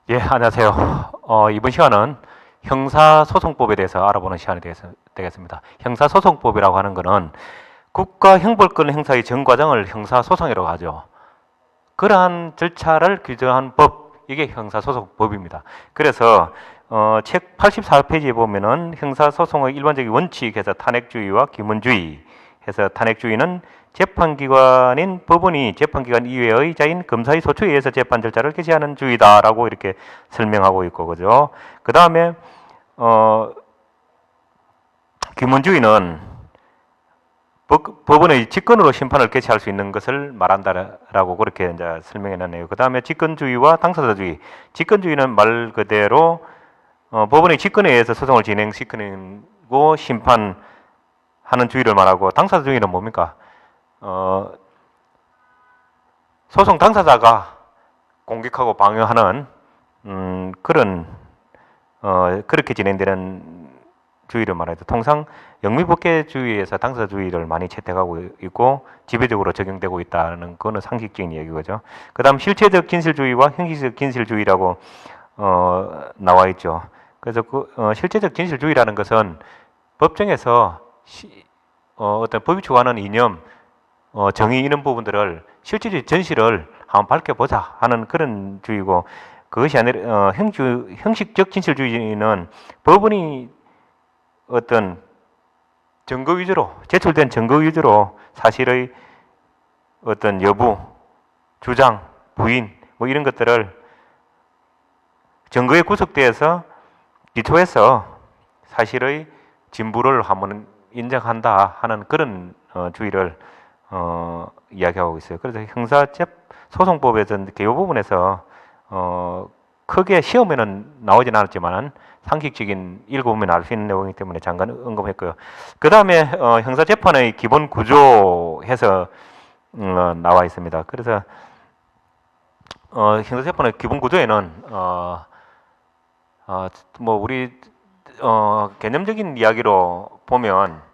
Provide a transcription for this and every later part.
예, 안녕하세요. 이번 시간은 형사소송법에 대해서 알아보는 시간이 되겠습니다. 형사소송법이라고 하는 것은 국가 형벌권 행사의 전 과정을 형사소송이라고 하죠. 그러한 절차를 규정한 법, 이게 형사소송법입니다. 그래서 책 84페이지에 보면은 형사소송의 일반적인 원칙에서 탄핵주의와 기문주의 해서 탄핵주의는 재판기관인 법원이 재판기관 이외의 자인 검사의 소추에 의해서 재판 절차를 개시하는 주의다라고 이렇게 설명하고 있고, 그죠? 그 다음에 기문주의는 법원의 직권으로 심판을 개시할 수 있는 것을 말한다라고 그렇게 이제 설명해놨네요. 그 다음에 직권주의와 당사자주의. 직권주의는 말 그대로 법원의 직권에 의해서 소송을 진행시키고 심판하는 주의를 말하고, 당사자주의는 뭡니까? 소송 당사자가 공격하고 방어하는 그런 그렇게 진행되는 주의를 말해도, 통상 영미법계주의에서 당사자주의를 많이 채택하고 있고 지배적으로 적용되고 있다는 거는 상식적인 얘기죠. 그 다음 실체적 진실주의와 형식적 진실주의라고 나와 있죠. 그래서 실체적 진실주의라는 것은 법정에서 어떤 법이 추구하는 이념, 정의 이런 부분들을 실질적 진실을 한번 밝혀보자 하는 그런 주의고, 그것이 아니라 형식적 진실주의는 법원이 어떤 증거 위주로, 제출된 증거 위주로 사실의 어떤 여부, 주장, 부인 뭐 이런 것들을 증거에 구속되어서 기초해서 사실의 진부를 한번 인정한다 하는 그런 주의를 이야기하고 있어요. 그래서 형사소송법에서 이 부분에서 크게 시험에는 나오진 않았지만 상식적인 읽어보면 알 수 있는 내용이기 때문에 잠깐 언급했고요. 그 다음에 형사재판의 기본 구조에서 나와 있습니다. 그래서 형사재판의 기본 구조에는 뭐 우리 개념적인 이야기로 보면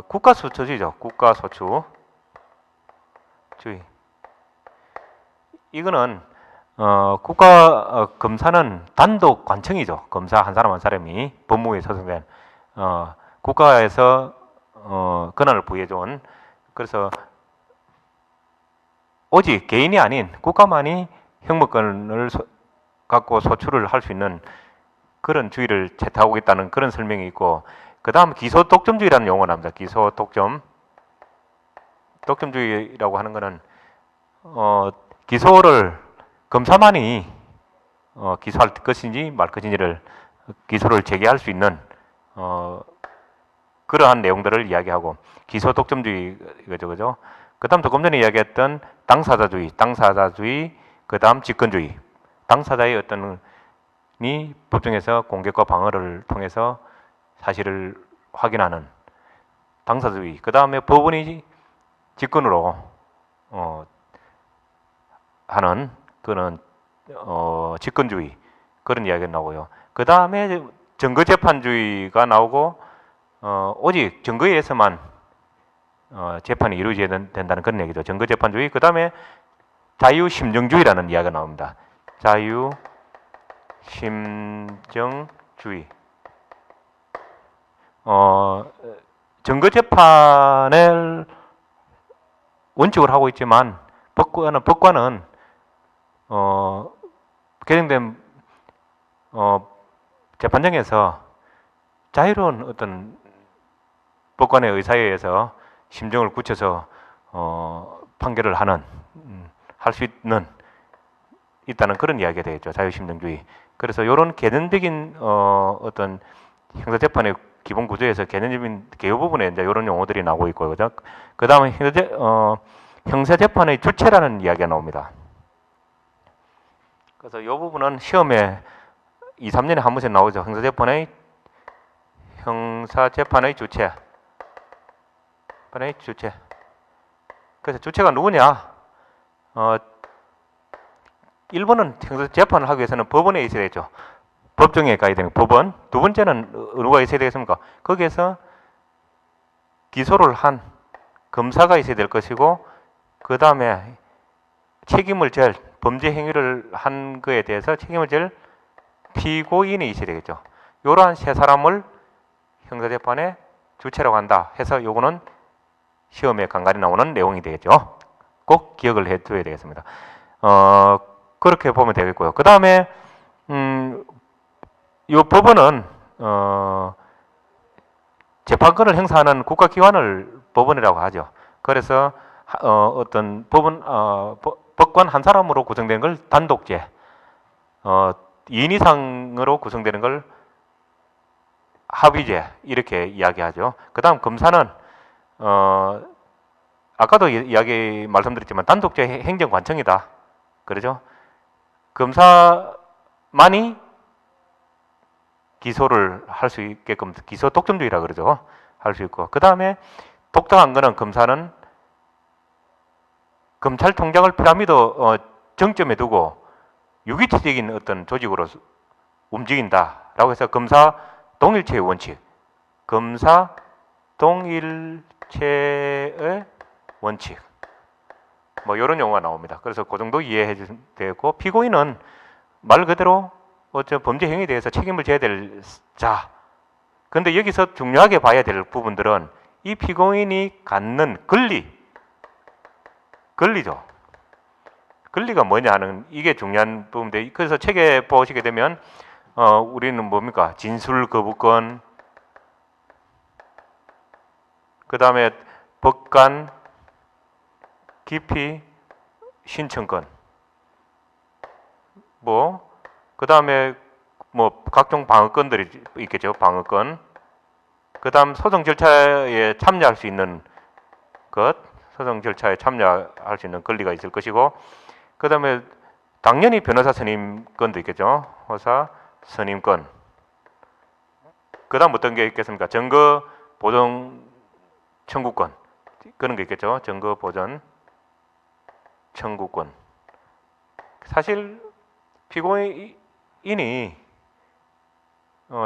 국가소추주의죠. 국가소추주의. 이거는 검사는 단독 관청이죠. 검사 한 사람 한 사람이 법무부에 소속된 국가에서 권한을 부여해준, 그래서 오직 개인이 아닌 국가만이 형무권을 갖고 소추를 할 수 있는 그런 주의를 채택하고 있다는 그런 설명이 있고, 그 다음 기소독점주의라는 용어가 나옵니다. 독점주의라고 하는 것은 기소를 검사만이 기소할 것인지 말 것인지를 기소를 제기할 수 있는 그러한 내용들을 이야기하고, 기소독점주의죠, 그죠? 그 다음 조금 전에 이야기했던 당사자주의, 그 다음 직권주의. 당사자의 어떤 이 법정에서 공격과 방어를 통해서 사실을 확인하는 당사주의. 그 다음에 법원이 직권으로 하는 그런 직권주의, 그런 이야기가 나오고요. 그 다음에 증거재판주의가 나오고 오직 증거에 의해서만 재판이 이루어져야 된다는 그런 얘기죠. 증거재판주의. 그 다음에 자유심정주의라는 이야기가 나옵니다. 자유심정주의. 증거재판을 원칙으로 하고 있지만 법관은 개정된 재판정에서 자유로운 어떤 법관의 의사에 의해서 심정을 굳혀서 판결을 하는 할 수 있다는 그런 이야기가 되겠죠. 자유심정주의. 그래서 이런 개념적인 어떤 형사재판의 기본 구조에서 개념적인 개요 부분에 이제 이런 용어들이 나오고 있고, 그죠? 그 다음에 형사재판의 주체라는 이야기가 나옵니다. 그래서 이 부분은 시험에 2, 3년에 한 번씩 나오죠. 형사재판의 주체. 그래서 주체가 누구냐? 1번은 형사재판을 하기 위해서는 법원에 있어야 되죠. 법정에 가야 되는 법원. 두 번째는 누가 있어야 되겠습니까? 거기에서 기소를 한 검사가 있어야 될 것이고, 그 다음에 책임을 질 범죄 행위를 한 거에 대해서 책임을 질 피고인이 있어야 되겠죠. 이러한 세 사람을 형사재판에 주체라고 한다 해서 요거는 시험에 간간히 나오는 내용이 되겠죠. 꼭 기억을 해둬야 되겠습니다. 그렇게 보면 되겠고요. 그 다음에 이 법원은 재판권을 행사하는 국가기관을 법원이라고 하죠. 그래서 어떤 법관 한 사람으로 구성되는 걸 단독제, 2인 이상으로 구성되는 걸 합의제 이렇게 이야기하죠. 그 다음 검사는 아까도 이야기 말씀드렸지만 단독제 행정관청이다. 그러죠? 검사만이 기소를 할 수 있게끔 기소 독점주의라 그러죠. 할 수 있고 그 다음에 독특한 거는 검사는 검찰총장을 피라미드 정점에 두고 유기체적인 어떤 조직으로 움직인다라고 해서 검사 동일체의 원칙, 검사 동일체의 원칙, 뭐 이런 용어가 나옵니다. 그래서 그 정도 이해해 주시면 되고 피고인은 말 그대로 범죄 행위에 대해서 책임을 져야 될 자. 그런데 여기서 중요하게 봐야 될 부분들은 이 피고인이 갖는 권리죠. 권리가 뭐냐 하는 이게 중요한 부분인데 그래서 책에 보시게 되면 우리는 뭡니까? 진술 거부권, 그 다음에 법관 기피 신청권, 그 다음에 각종 방어권들이 있겠죠. 방어권. 그 다음 소송 절차에 참여할 수 있는 것, 소송 절차에 참여할 수 있는 권리가 있을 것이고, 그 다음에 당연히 변호사 선임권도 있겠죠. 호사 선임권. 그 다음 어떤 게 있겠습니까? 증거 보존 청구권. 그런 게 있겠죠. 증거 보존 청구권. 사실 피고인이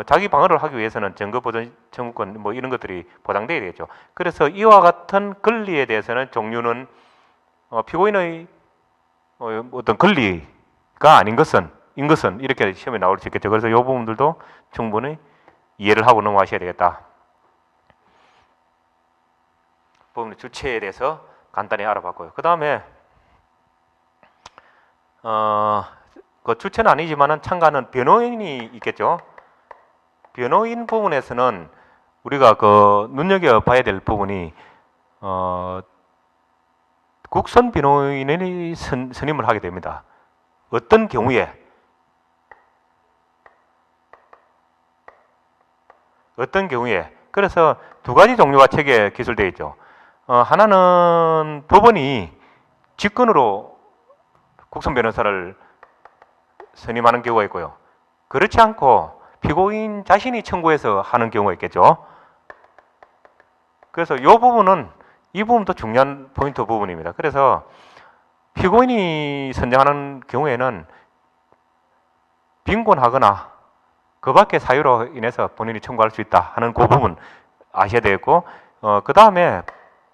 자기 방어를 하기 위해서는 증거 보존 청구권 이런 것들이 보장돼야 되겠죠. 그래서 이와 같은 권리에 대해서는 종류는 피고인의 어떤 권리가 아닌 것은 이렇게 시험에 나올 수 있겠죠. 그래서 이 부분들도 충분히 이해를 하고 넘어가셔야 되겠다. 부분 주체에 대해서 간단히 알아봤고요. 그 다음에 그 주체는 아니지만은 참가하는 변호인이 있겠죠. 변호인 부분에서는 우리가 눈여겨 봐야 될 부분이 국선 변호인이 선임을 하게 됩니다. 어떤 경우에 그래서 두 가지 종류가 책에 기술되어 있죠. 하나는 법원이 직권으로 국선 변호사를 선임하는 경우가 있고요. 그렇지 않고 피고인 자신이 청구해서 하는 경우가 있겠죠. 그래서 이 부분도 중요한 포인트 부분입니다. 그래서 피고인이 선정하는 경우에는 빈곤하거나 그 밖의 사유로 인해서 본인이 청구할 수 있다 하는 그 부분 아셔야 되겠고, 그 다음에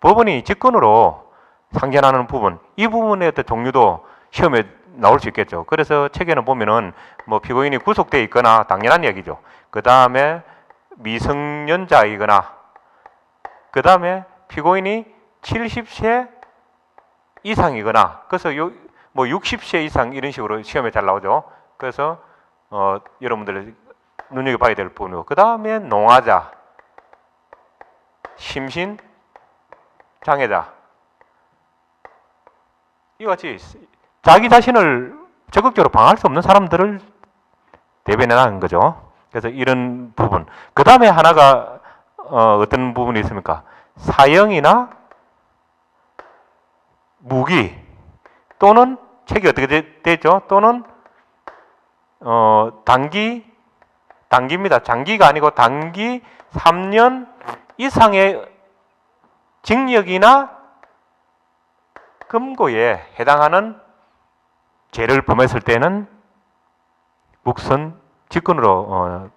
법원이 직권으로 상견하는 부분, 이 부분의 어떤 종류도 시험에 나올 수 있겠죠. 그래서 책에는 보면은 피고인이 구속되어 있거나 당연한 얘기죠. 그 다음에 미성년자이거나, 그 다음에 피고인이 70세 이상이거나, 그래서 60세 이상 이런 식으로 시험에 잘 나오죠. 그래서 여러분들 눈여겨봐야 될 부분이고, 그 다음에 농아자, 심신 장애자, 이와 같이 자기 자신을 적극적으로 방어할 수 없는 사람들을 대변해라는 거죠. 그래서 이런 부분. 그 다음에 하나가 어떤 부분이 있습니까? 사형이나 무기 또는 책이 어떻게 되죠? 또는 단기입니다. 장기가 아니고 단기 3년 이상의 징역이나 금고에 해당하는 죄를 범했을 때는 직권으로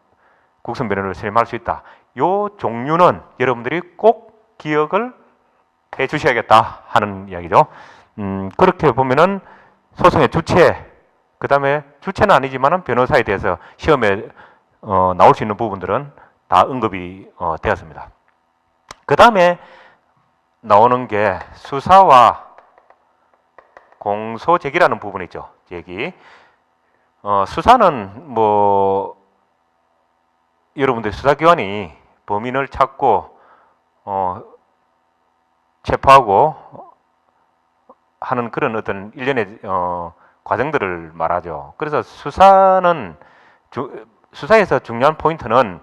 국선 변호를 선임할 수 있다. 이 종류는 여러분들이 꼭 기억을 해 주셔야겠다 하는 이야기죠. 그렇게 보면은 소송의 주체, 그 다음에 주체는 아니지만 변호사에 대해서 시험에 나올 수 있는 부분들은 다 언급이 되었습니다. 그 다음에 나오는 게 수사와 공소 제기라는 부분이죠. 제기. 수사는 뭐 여러분들 수사기관이 범인을 찾고 체포하고 하는 그런 어떤 일련의 과정들을 말하죠. 그래서 수사에서 중요한 포인트는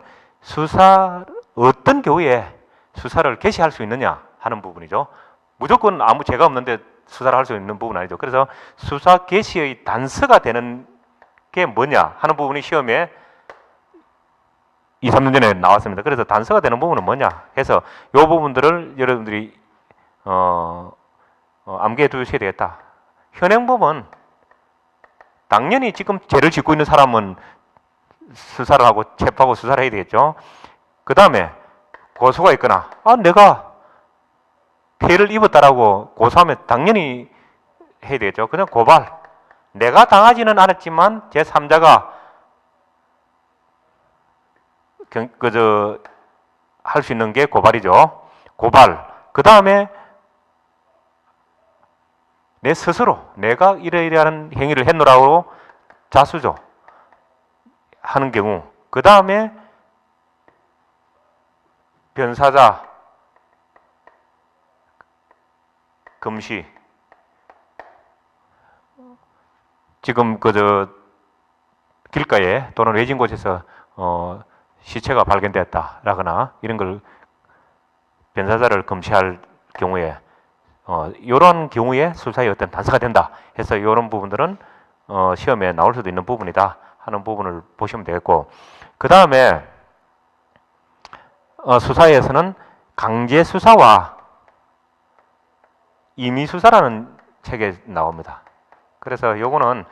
어떤 경우에 수사를 개시할 수 있느냐 하는 부분이죠. 무조건 아무 죄가 없는데 수사를 할 수 있는 부분은 아니죠. 그래서 수사 개시의 단서가 되는 게 뭐냐 하는 부분이 시험에 2, 3년 전에 나왔습니다. 그래서 단서가 되는 부분은 뭐냐 해서 이 부분들을 여러분들이 암기해 두셔야 되겠다. 현행범은 당연히 지금 죄를 짓고 있는 사람은 수사를 하고 체포하고 수사를 해야 되겠죠. 그 다음에 고소가 있거나 내가 피해를 입었다라고 고소하면 당연히 해야 되겠죠. 그냥 고발. 내가 당하지는 않았지만 제3자가 할 수 있는 게 고발이죠. 고발. 그 다음에 내 스스로 내가 이러이러한 행위를 했노라고 자수죠. 하는 경우. 그 다음에 변사자 금시. 지금 길가에 또는 외진 곳에서 시체가 발견되었다라거나 이런 걸 변사자를 금시할 경우에 이런 경우에 수사의 어떤 단서가 된다 해서 이런 부분들은 시험에 나올 수도 있는 부분이다 하는 부분을 보시면 되겠고, 그 다음에 수사에서는 강제 수사와 임의 수사라는 책에 나옵니다. 그래서 요거는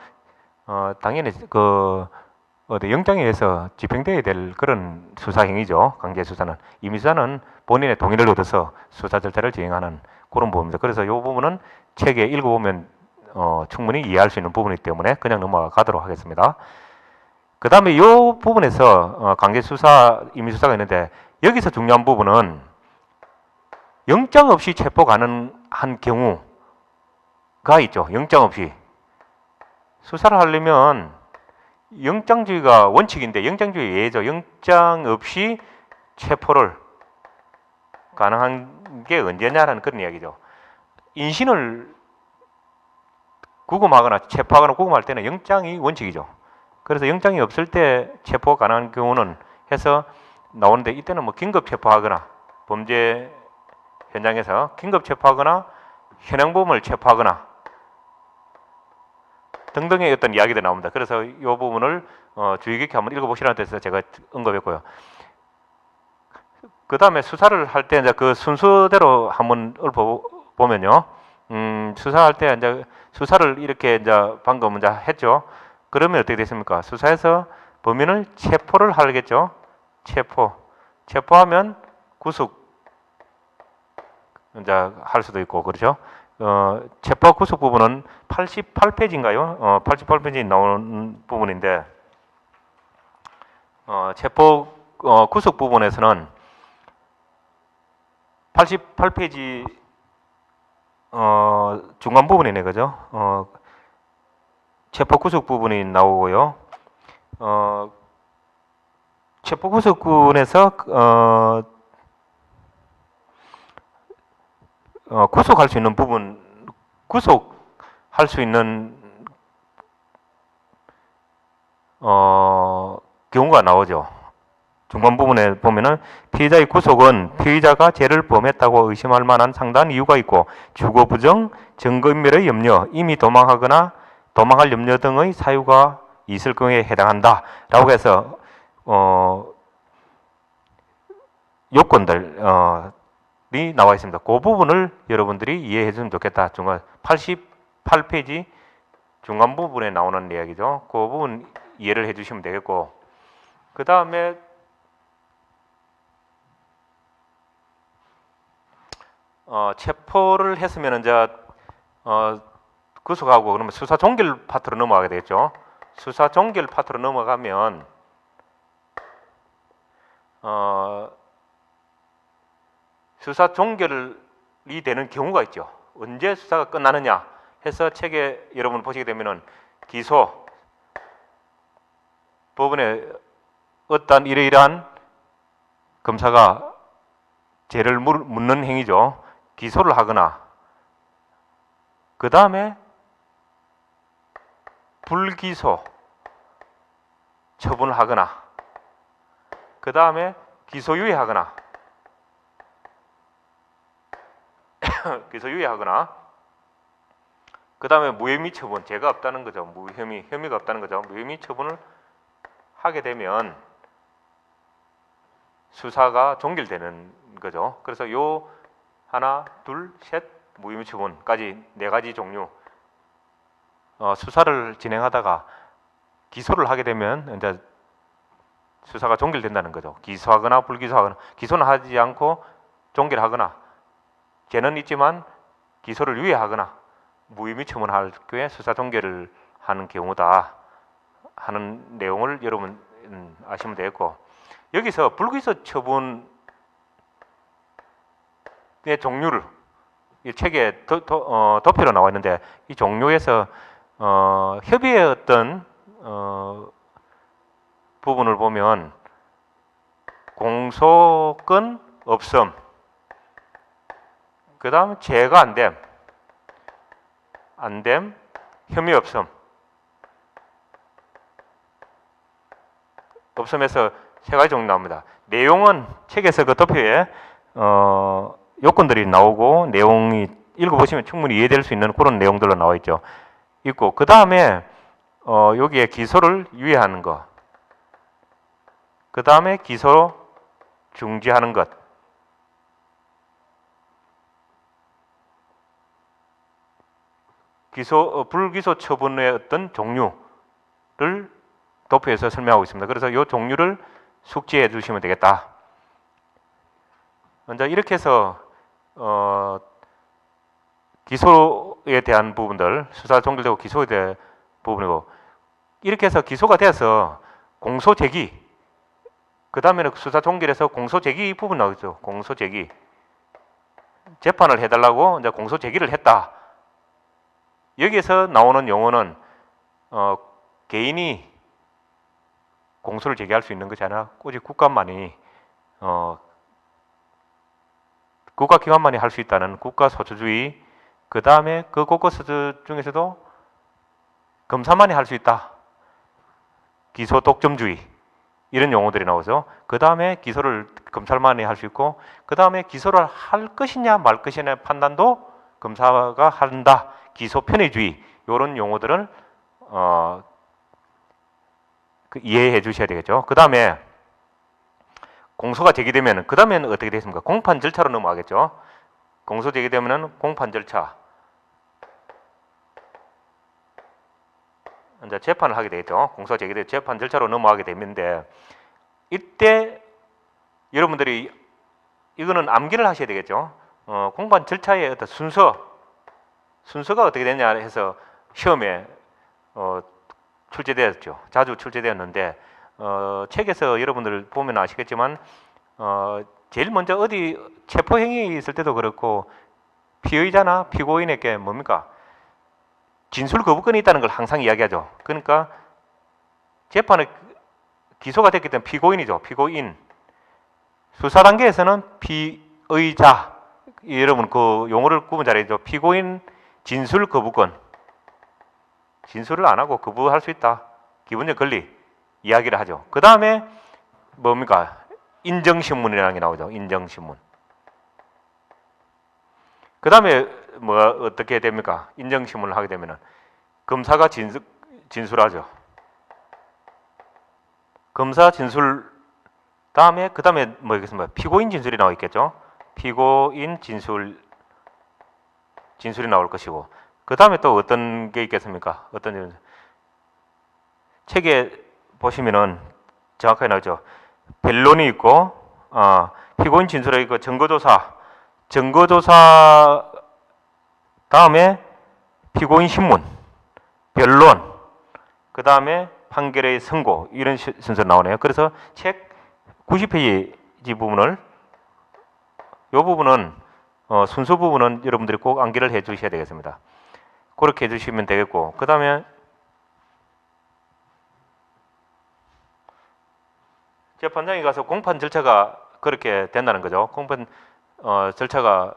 당연히 영장에 의해서 집행되어야 될 그런 수사 행위죠. 강제 수사는. 임의 수사는 본인의 동의를 얻어서 수사 절차를 진행하는 그런 부분입니다. 그래서 이 부분은 책에 읽어보면 충분히 이해할 수 있는 부분이기 때문에 그냥 넘어가도록 하겠습니다. 그 다음에 이 부분에서 강제 수사, 임의 수사가 있는데 여기서 중요한 부분은 영장 없이 체포 가능한 경우가 있죠. 영장 없이. 수사를 하려면 영장주의가 원칙인데 영장주의 예외죠. 영장 없이 체포를 가능한 게 언제냐라는 그런 이야기죠. 인신을 구금하거나 체포하거나 구금할 때는 영장이 원칙이죠. 그래서 영장이 없을 때 체포가 가능한 경우는 해서 나오는데 이때는 뭐 긴급 체포하거나 범죄 현장에서 긴급 체포하거나 현행범을 체포하거나 등등의 어떤 이야기들이 나옵니다. 그래서 이 부분을 주의 깊게 한번 읽어보시라는 뜻에서 제가 언급했고요. 그 다음에 수사를 할 때 이제 그 순서대로 한번 보면요. 수사할 때 이제 수사를 이렇게 이제 방금 이제 했죠. 그러면 어떻게 됐습니까? 수사에서 범인을 체포를 하겠죠. 체포하면 구속 이제 할 수도 있고 그렇죠. 체포 구속 부분은 88페이지인가요? 88페이지 나오는 부분인데 체포 구속 부분에서는 88페이지 중간 부분이네, 그죠? 체포 구속 부분이 나오고요. 체포 구속 부분에서 구속할 수 있는 부분, 구속할 수 있는 경우가 나오죠. 중간 부분에 보면은 피의자의 구속은 피의자가 죄를 범했다고 의심할 만한 상당한 이유가 있고 주거 부정, 증거인멸의 염려, 이미 도망하거나 도망할 염려 등의 사유가 있을 경우에 해당한다라고 해서 요건들이 나와 있습니다. 그 부분을 여러분들이 이해해 주면 좋겠다. 중간 88페이지 중간 부분에 나오는 이야기죠. 그 부분 이해를 해 주시면 되겠고, 그 다음에 체포를 했으면 이제 구속하고 그러면 수사 종결 파트로 넘어가게 되겠죠. 수사 종결 파트로 넘어가면 수사 종결이 되는 경우가 있죠. 언제 수사가 끝나느냐 해서 책에 여러분 보시게 되면은 기소, 법원에 어떤 이러이러한 검사가 죄를 묻는 행위죠. 기소를 하거나 그 다음에 불기소 처분을 하거나 그 다음에 기소유예하거나 기소유예하거나 그 다음에 무혐의 처분, 죄가 없다는 거죠. 혐의가 없다는 거죠. 무혐의 처분을 하게 되면 수사가 종결되는 거죠. 그래서 요 하나, 둘, 셋 무혐의 처분까지 4가지 종류 수사를 진행하다가 기소를 하게 되면 이제 수사가 종결된다는 거죠. 기소하거나 불기소하거나, 기소는 하지 않고 종결하거나, 죄는 있지만 기소를 유예하거나 무혐의 처분할 경우에 수사 종결을 하는 경우다 하는 내용을 여러분 아시면 되겠고, 여기서 불기소 처분의 종류를 이 책에 도표로 나와 있는데, 이 종류에서 협의의 어떤 부분을 보면 공소권 없음, 그 다음 죄가 안됨, 혐의 없음에서 3가지 종류 나옵니다. 내용은 책에서 그 도표에 요건들이 나오고 내용이 읽어보시면 충분히 이해될 수 있는 그런 내용들로 나와 있고, 그 다음에 여기에 기소를 유예하는 것, 그 다음에 기소 중지하는 것, 불기소 처분의 어떤 종류를 도표에서 설명하고 있습니다. 그래서 이 종류를 숙지해 주시면 되겠다. 먼저 이렇게 해서 기소에 대한 부분들, 수사 종결되고 기소에 대한 부분이고, 이렇게 해서 기소가 돼서 공소 제기, 그 다음에는 수사 종결해서 공소 제기 부분 나오죠. 공소 제기, 재판을 해달라고 이제 공소 제기를 했다. 여기에서 나오는 용어는 개인이 공소를 제기할 수 있는 것이 아니라 오직 국가기관만이 할 수 있다는 국가소주주의, 그 다음에 그 국가소주 중에서도 검사만이 할 수 있다, 기소 독점주의, 이런 용어들이 나오죠. 그 다음에 기소를 검찰만이 할 수 있고, 그 다음에 기소를 할 것이냐 말 것이냐 판단도 검사가 한다, 기소 편의주의, 이런 용어들을 이해해 주셔야 되겠죠. 그 다음에 공소가 제기되면 그 다음에는 어떻게 되겠습니까? 공판 절차로 넘어가겠죠. 공소 제기되면 공판 절차, 이제 재판을 하게 되겠죠. 공소가 제기되면 재판 절차로 넘어가게 되는데, 이때 여러분들이 이거는 암기를 하셔야 되겠죠. 공판 절차의 어떤 순서가 어떻게 되냐 해서 시험에 출제되었죠. 자주 출제되었는데, 책에서 여러분들 보면 아시겠지만 제일 먼저 어디 체포행위 있을 때도 그렇고 피의자나 피고인에게 뭡니까? 진술 거부권이 있다는 걸 항상 이야기하죠. 그러니까 재판에 기소가 됐기 때문에 피고인이죠. 피고인. 수사 단계에서는 피의자. 여러분 그 용어를 구분 잘해야죠. 피고인 진술 거부권. 진술을 안 하고 거부할 수 있다. 기본적 권리 이야기를 하죠. 그 다음에 뭡니까? 인정신문이라는 게 나오죠. 인정신문. 그 다음에 뭐 어떻게 됩니까? 인정신문을 하게 되면은 검사가 진술하죠. 검사 진술 다음에 그 다음에 뭐겠습니까? 피고인 진술이 나와 있겠죠. 피고인 진술이 나올 것이고, 그 다음에 또 어떤 게 있겠습니까? 어떤 책에 보시면은 정확하게 나오죠. 변론이 있고, 피고인 진술이 있고, 증거조사 다음에 피고인 신문, 변론, 그 다음에 판결의 선고 이런 순서로 나오네요. 그래서 책 90페이지 부분을 이 부분은 순서 부분은 여러분들이 꼭 암기를 해 주셔야 되겠습니다. 그렇게 해 주시면 되겠고 그 다음에 재판장에 가서 공판 절차가 그렇게 된다는 거죠. 공판 절차가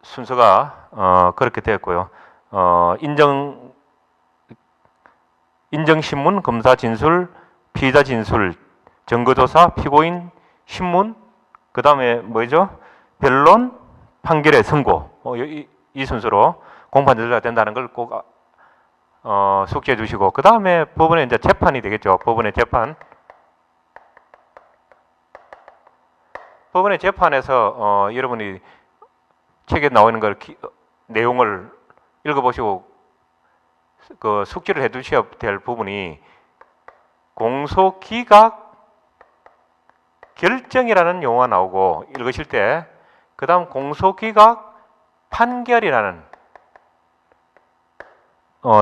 순서가 그렇게 되었고요. 인정신문, 검사 진술, 피의자 진술, 증거조사, 피고인 신문, 그 다음에 뭐죠? 변론, 판결의 선고 이 순서로 공판 절차가 된다는 걸 꼭 숙지해 주시고 그 다음에 법원의 이제 재판이 되겠죠. 법원의 재판. 법원의 재판에서 여러분이 책에 나오는 걸 내용을 읽어보시고 그 숙지를 해두셔야 될 부분이 공소기각 결정이라는 용어가 나오고 읽으실 때 그 다음 공소기각 판결이라는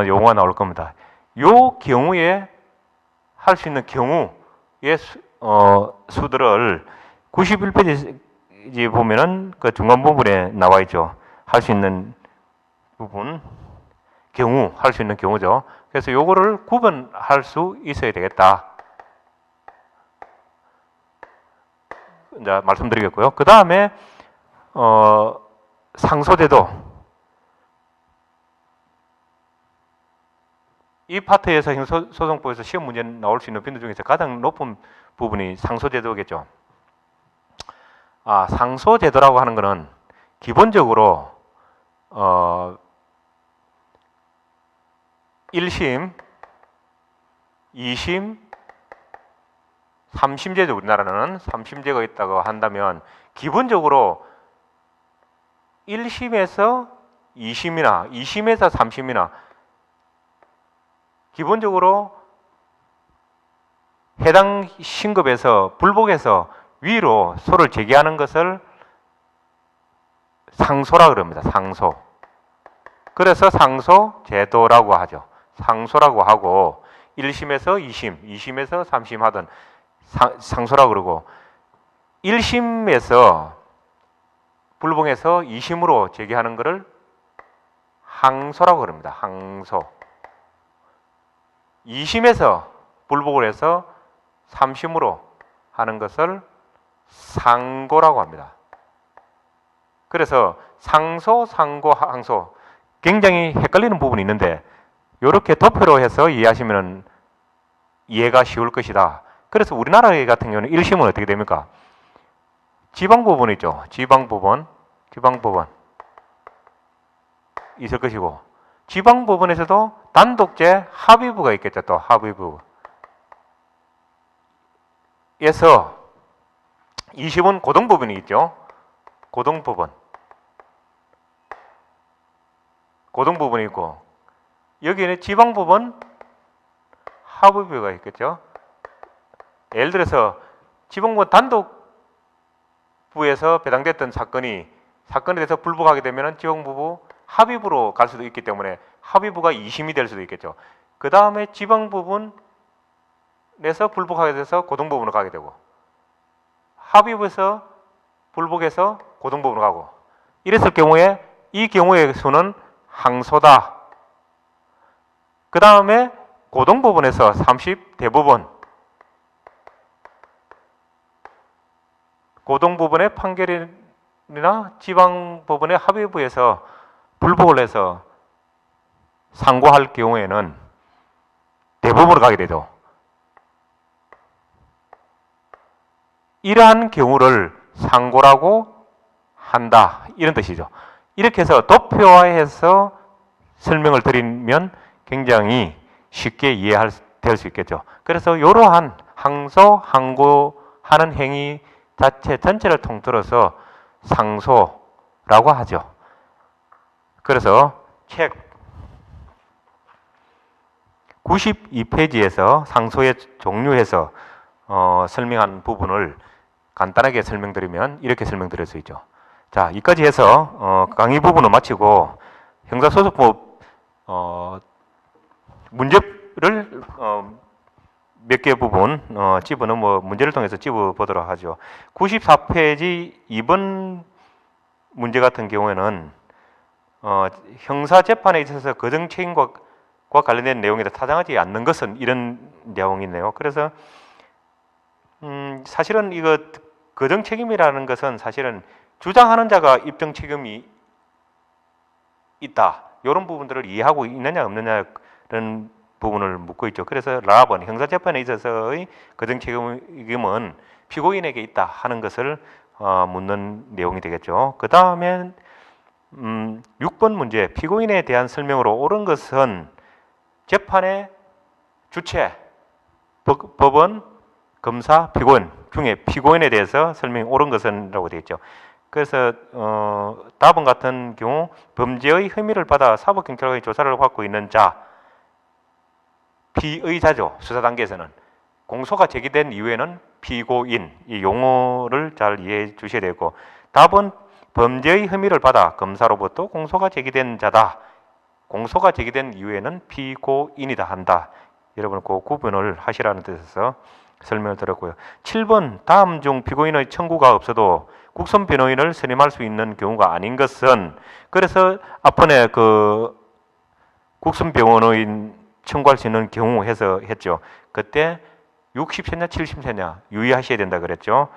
용어가 나올 겁니다. 요 경우에 할 수 있는 경우의 수들을 91페이지 보면은 그 중간 부분에 나와 있죠. 할 수 있는 부분, 경우, 할 수 있는 경우죠. 그래서 요거를 구분할 수 있어야 되겠다. 이제 말씀드리겠고요. 그 다음에 상소제도. 이 파트에서 형사소송법에서 시험 문제 나올 수 있는 빈도 중에서 가장 높은 부분이 상소제도겠죠. 상소제도라고 하는 것은 기본적으로 1심, 2심, 3심제도 우리나라는 3심제가 있다고 한다면 기본적으로 1심에서 2심이나 2심에서 3심이나 기본적으로 해당 신급에서 불복해서 위로 소를 제기하는 것을 상소라 그럽니다. 상소. 그래서 상소제도라고 하죠. 상소라고 하고 1심에서 2심, 2심에서 3심 하던 상소라고 그러고 1심에서 불복해서 2심으로 제기하는 것을 항소라고 그럽니다. 항소. 2심에서 불복을 해서 3심으로 하는 것을 상고라고 합니다. 그래서 상소, 상고, 항소 굉장히 헷갈리는 부분이 있는데 이렇게 도표로 해서 이해하시면 이해가 쉬울 것이다. 그래서 우리나라 같은 경우는 1심은 어떻게 됩니까? 지방법원 있죠. 지방법원 있을 것이고 지방법원에서도 단독제 합의부가 있겠죠. 또 합의부. 에서 2심은 고등법원이 있죠. 고등법원이 있고 여기에는 지방법원 합의부가 있겠죠. 예를 들어서 지방법원 단독부에서 배당됐던 사건에 대해서 불복하게 되면 지방법원 합의부로 갈 수도 있기 때문에 합의부가 2심이 될 수도 있겠죠. 그 다음에 지방법원에서 불복하게 돼서 고등법원으로 가게 되고 합의부에서 불복해서 고등법원으로 가고 이랬을 경우에 이 경우의 수는 항소다. 그 다음에 고등법원에서 30 대법원 고등법원의 판결이나 지방법원의 합의부에서 불복을 해서 상고할 경우에는 대법원으로 가게 되죠. 이러한 경우를 상고라고 한다. 이런 뜻이죠. 이렇게 해서 도표화해서 설명을 드리면 굉장히 쉽게 이해될 수 있겠죠. 그래서 이러한 항소, 항고하는 행위 자체 전체를 통틀어서 상소라고 하죠. 그래서 책 92페이지에서 상소의 종류에서 설명한 부분을 간단하게 설명드리면 이렇게 설명드릴 수 있죠. 자, 여기까지 해서 강의 부분을 마치고 형사소송법 문제를 몇 개 부분 문제를 통해서 집어보도록 하죠. 94페이지 2번 문제 같은 경우에는 형사재판에 있어서 거정책임과 관련된 내용에 타당하지 않는 것은 이런 내용이네요. 그래서 사실은 이거 거정책임이라는 것은 사실은 주장하는 자가 입증 책임이 있다. 이런 부분들을 이해하고 있느냐 없느냐는 부분을 묻고 있죠. 그래서 라합은 형사재판에 있어서의 거정책임은 피고인에게 있다 하는 것을 묻는 내용이 되겠죠. 그 다음에 6번 문제, 피고인에 대한 설명으로 옳은 것은 재판의 주체, 법원, 검사, 피고인 중에 피고인에 대해서 설명이 옳은 것은 라고 되어 있죠. 그래서 답은 같은 경우 범죄의 혐의를 받아 사법경찰관의 조사를 받고 있는 자, 피의자죠. 수사 단계에서는. 공소가 제기된 이후에는 피고인, 이 용어를 잘 이해해 주셔야 되고, 답은 범죄의 혐의를 받아 검사로부터 공소가 제기된 자다. 공소가 제기된 이후에는 피고인이다 한다. 여러분 그 구분을 하시라는 뜻에서 설명을 드렸고요. 7번 다음 중 피고인의 청구가 없어도 국선 변호인을 선임할 수 있는 경우가 아닌 것은, 그래서 앞번에 그 국선 변호인 청구할 수 있는 경우 해서 했죠. 그때 60세냐 70세냐 유의하셔야 된다 그랬죠.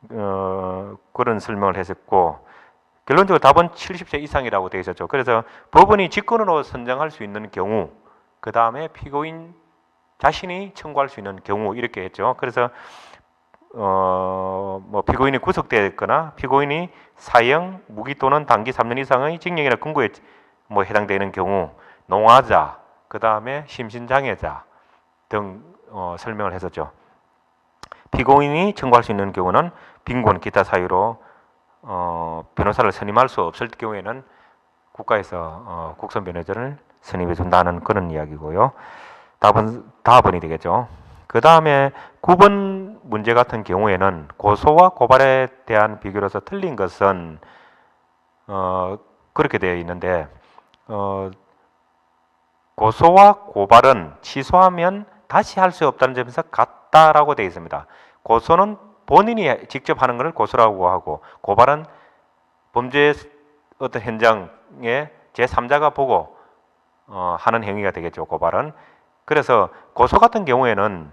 그런 설명을 했었고, 결론적으로 답은 70세 이상이라고 되어 있었죠. 그래서 법원이 직권으로 선정할 수 있는 경우, 그 다음에 피고인 자신이 청구할 수 있는 경우 이렇게 했죠. 그래서 피고인이 구속되거나 피고인이 사형, 무기 또는 단기 3년 이상의 징역이나 금고에 해당되는 경우, 농아자, 그 다음에 심신장애자 등 설명을 했었죠. 피고인이 청구할 수 있는 경우는 빈곤, 기타 사유로 변호사를 선임할 수 없을 경우에는 국가에서 국선 변호사를 선임해 준다는 그런 이야기고요. 답은이 되겠죠. 그 다음에 9번 문제 같은 경우에는 고소와 고발에 대한 비교로서 틀린 것은 그렇게 되어 있는데, 고소와 고발은 취소하면 다시 할 수 없다는 점에서 같다라고 되어 있습니다. 고소는 본인이 직접 하는 것을 고소라고 하고, 고발은 범죄 어떤 현장에 제3자가 보고 하는 행위가 되겠죠. 고발은. 그래서 고소 같은 경우에는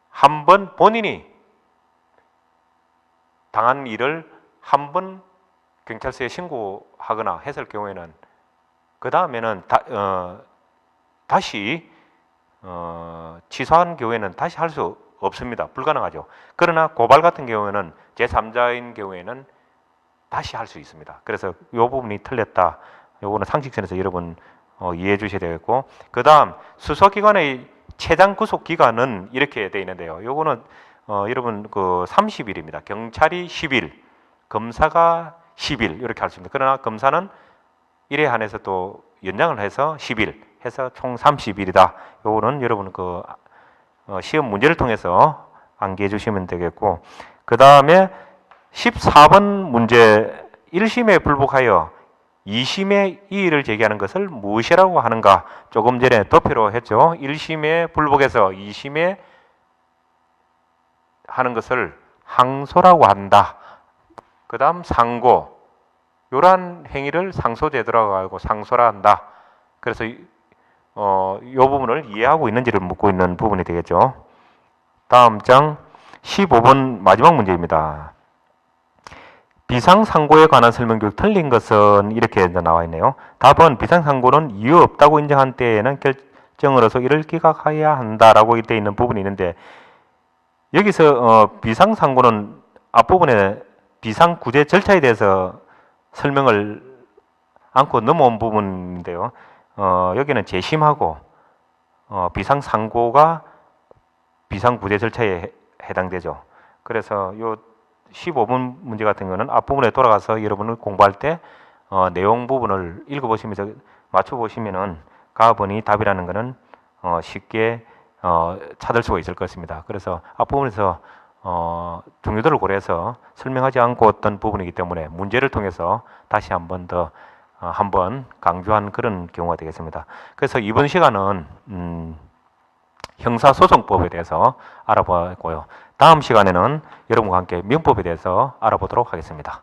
한 번 본인이 당한 일을 한 번 경찰서에 신고하거나 했을 경우에는 그 다음에는 다시 취소한 경우에는 다시 할 수 없습니다. 불가능하죠. 그러나 고발 같은 경우에는 제3자인 경우에는 다시 할 수 있습니다. 그래서 이 부분이 틀렸다. 요거는 상식선에서 여러분 이해해 주셔야 되겠고, 그 다음 수사기관의 최장 구속 기간은 이렇게 되어 있는데요. 요거는 여러분 그 30일입니다. 경찰이 10일, 검사가 10일 이렇게 할 수 있습니다. 그러나 검사는 1회 한해서 또 연장을 해서 10일 해서 총 30일이다. 요거는 여러분 그 시험 문제를 통해서 암기해 주시면 되겠고, 그 다음에 14번 문제 1심에 불복하여 2심에 이의를 제기하는 것을 무엇이라고 하는가? 조금 전에 도표로 했죠. 1심에 불복해서 2심에 하는 것을 항소라고 한다. 그 다음 상고, 이러한 행위를 상소제도라고 하고 상소라 한다. 그래서 이 부분을 이해하고 있는지를 묻고 있는 부분이 되겠죠. 다음 장 15번 마지막 문제입니다. 비상상고에 관한 설명도 틀린 것은 이렇게 나와 있네요. 답은 비상상고는 이유 없다고 인정한 때에는 결정으로서 이를 기각해야 한다라고 되어 있는 부분이 있는데, 여기서 비상상고는 앞부분에 비상구제 절차에 대해서 설명을 않고 넘어온 부분인데요. 여기는 재심하고 비상상고가 비상구제 절차에 해당되죠. 그래서 요 15번 문제 같은 경우는 앞부분에 돌아가서 여러분을 공부할 때 내용 부분을 읽어보시면서 맞춰보시면은 가번이 답이라는 것은 쉽게 찾을 수가 있을 것입니다. 그래서 앞부분에서 중요도를 고려해서 설명하지 않고 어떤 부분이기 때문에 문제를 통해서 다시 한 번 더 한번 강조한 그런 경우가 되겠습니다. 그래서 이번 시간은 형사소송법에 대해서 알아보았고요. 다음 시간에는 여러분과 함께 민법에 대해서 알아보도록 하겠습니다.